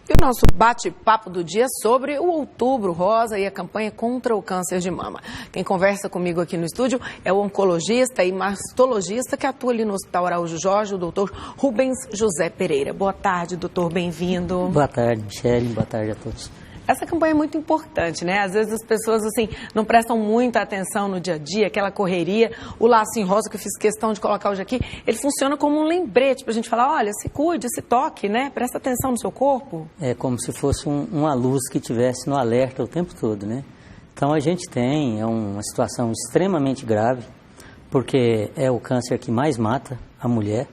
E o nosso bate-papo do dia é sobre o Outubro Rosa e a campanha contra o câncer de mama. Quem conversa comigo aqui no estúdio é o oncologista e mastologista que atua ali no Hospital Araújo Jorge, o doutor Rubens José Pereira. Boa tarde, doutor, bem-vindo. Boa tarde, Michele, boa tarde a todos. Essa campanha é muito importante, né? Às vezes as pessoas, assim, não prestam muita atenção no dia a dia, aquela correria. O lacinho rosa que eu fiz questão de colocar hoje aqui, ele funciona como um lembrete pra gente falar, olha, se cuide, se toque, né? Presta atenção no seu corpo. É como se fosse uma luz que tivesse no alerta o tempo todo, né? Então a gente tem uma situação extremamente grave, porque é o câncer que mais mata a mulher.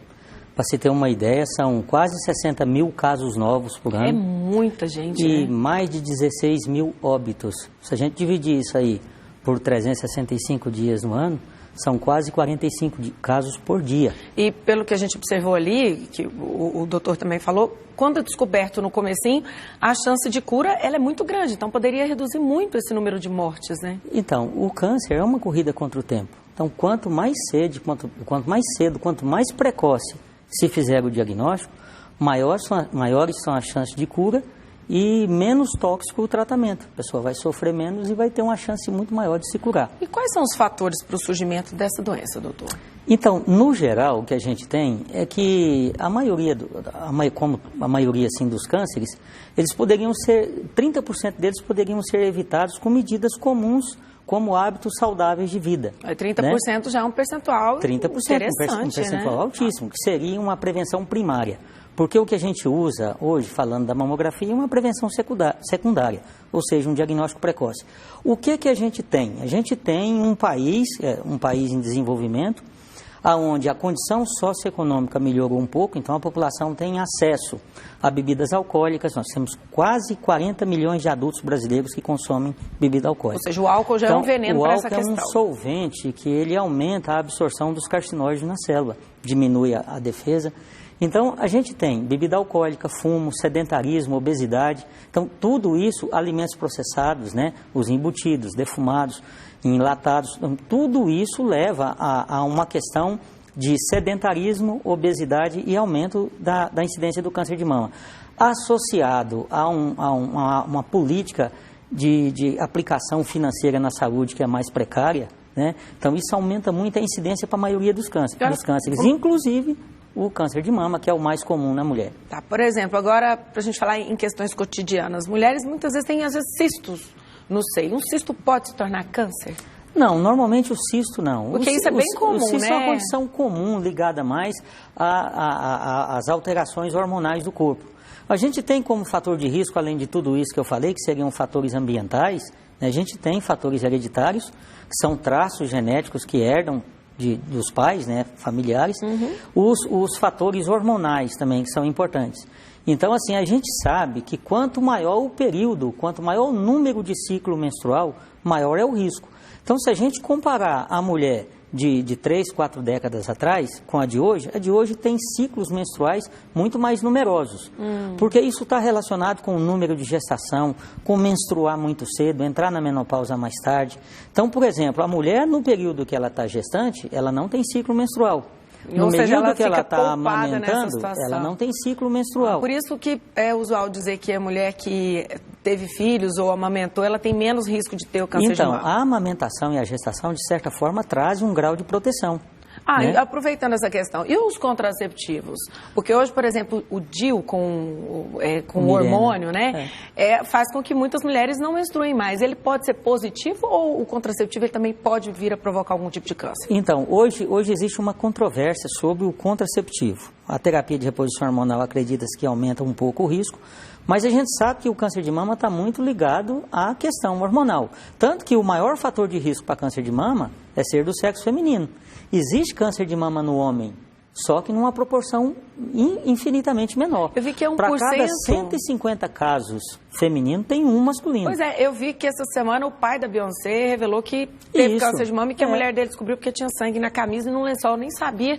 Para se ter uma ideia, são quase 60 mil casos novos por ano. É muita gente, e né? mais de 16 mil óbitos. Se a gente dividir isso aí por 365 dias no ano, são quase 45 casos por dia. E pelo que a gente observou ali, que o doutor também falou, quando é descoberto no comecinho, a chance de cura ela é muito grande. Então poderia reduzir muito esse número de mortes, né? Então, o câncer é uma corrida contra o tempo. Então, quanto mais cedo, quanto mais precoce se fizer o diagnóstico, maiores são as chances de cura e menos tóxico o tratamento. A pessoa vai sofrer menos e vai ter uma chance muito maior de se curar. E quais são os fatores para o surgimento dessa doença, doutor? Então, no geral, o que a gente tem é que a maioria, como a maioria assim, dos cânceres, 30% deles poderiam ser evitados com medidas comuns, como hábitos saudáveis de vida. 30%, né? Já é um percentual 30%, um percentual, né? Altíssimo, que seria uma prevenção primária. Porque o que a gente usa hoje, falando da mamografia, é uma prevenção secundária, ou seja, um diagnóstico precoce. O que a gente tem? A gente tem um país em desenvolvimento, onde a condição socioeconômica melhorou um pouco, então a população tem acesso a bebidas alcoólicas. Nós temos quase 40 milhões de adultos brasileiros que consomem bebida alcoólica. Ou seja, o álcool já é um veneno para essa questão. O álcool é um solvente que ele aumenta a absorção dos carcinógenos na célula, diminui a defesa. Então, a gente tem bebida alcoólica, fumo, sedentarismo, obesidade. Então, tudo isso, alimentos processados, né? Os embutidos, defumados, enlatados, então, tudo isso leva a uma questão de sedentarismo, obesidade e aumento da incidência do câncer de mama. Associado a uma política de aplicação financeira na saúde que é mais precária, né? Então, isso aumenta muito a incidência para a maioria dos cânceres, inclusive o câncer de mama, que é o mais comum na mulher. Tá, por exemplo, agora, para a gente falar em questões cotidianas, mulheres muitas vezes têm, cistos no seio. Um cisto pode se tornar câncer? Não, normalmente o cisto não. Porque isso é bem comum, né? O cisto é uma condição comum, ligada mais às alterações hormonais do corpo. A gente tem como fator de risco, além de tudo isso que eu falei, que seriam fatores ambientais, né? A gente tem fatores hereditários, que são traços genéticos que herdam dos pais, né, familiares, os fatores hormonais também, que são importantes. Então, assim, a gente sabe que quanto maior o período, quanto maior o número de ciclo menstrual, maior é o risco. Então, se a gente comparar a mulher de 3, 4 décadas atrás com a de hoje tem ciclos menstruais muito mais numerosos. Porque isso está relacionado com o número de gestação, com menstruar muito cedo, entrar na menopausa mais tarde. Então, por exemplo, a mulher no período que ela está gestante, ela não tem ciclo menstrual. No período que ela está amamentando, ela não tem ciclo menstrual. Por isso que é usual dizer que a mulher que teve filhos ou amamentou, ela tem menos risco de ter o câncer de mama. Então, a amamentação e a gestação, de certa forma, trazem um grau de proteção. Né? E aproveitando essa questão, e os contraceptivos? Porque hoje, por exemplo, o DIU com o hormônio, né, faz com que muitas mulheres não menstruem mais. Ele pode ser positivo ou o contraceptivo ele também pode vir a provocar algum tipo de câncer? Então, hoje existe uma controvérsia sobre o contraceptivo. A terapia de reposição hormonal acredita-se que aumenta um pouco o risco, mas a gente sabe que o câncer de mama está muito ligado à questão hormonal. Tanto que o maior fator de risco para câncer de mama é ser do sexo feminino. Existe câncer de mama no homem, só que numa proporção infinitamente menor. Eu vi que é 1%. Para cada 150 casos femininos, tem um masculino. Pois é, eu vi que essa semana o pai da Beyoncé revelou que teve câncer de mama e que a mulher dele descobriu porque tinha sangue na camisa e no lençol. Eu nem sabia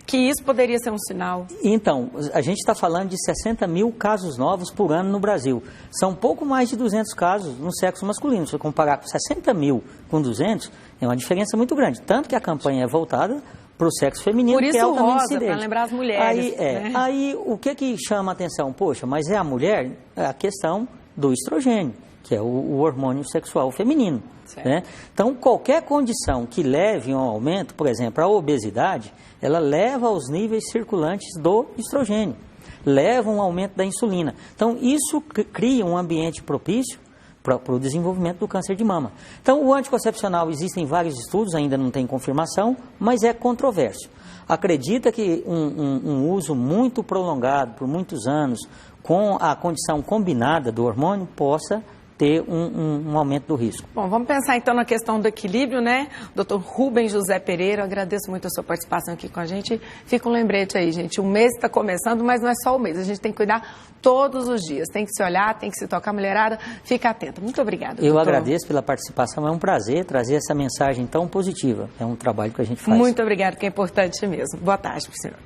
que isso poderia ser um sinal. Então, a gente está falando de 60 mil casos novos por ano no Brasil. São pouco mais de 200 casos no sexo masculino. Se eu comparar com 60 mil com 200, é uma diferença muito grande. Tanto que a campanha é voltada para o sexo feminino, por isso que é altamente rosa, incidente. para lembrar as mulheres. Aí o que chama a atenção? Poxa, mas é a mulher, a questão do estrogênio, que é o hormônio sexual feminino. Né? Então, qualquer condição que leve a um aumento, por exemplo, a obesidade, ela leva aos níveis circulantes do estrogênio, leva um aumento da insulina. Então, isso cria um ambiente propício para o desenvolvimento do câncer de mama. Então, o anticoncepcional, existem vários estudos, ainda não tem confirmação, mas é controverso. Acredita que um uso muito prolongado, por muitos anos, com a condição combinada do hormônio, possa ter um aumento do risco. Bom, vamos pensar então na questão do equilíbrio, né? Dr. Rubens José Pereira, eu agradeço muito a sua participação aqui com a gente. Fica um lembrete aí, gente, o mês está começando, mas não é só o mês, a gente tem que cuidar todos os dias, tem que se olhar, tem que se tocar, mulherada, fica atenta. Muito obrigada, doutor. Eu agradeço pela participação, é um prazer trazer essa mensagem tão positiva, é um trabalho que a gente faz. Muito obrigada, que é importante mesmo. Boa tarde, senhor.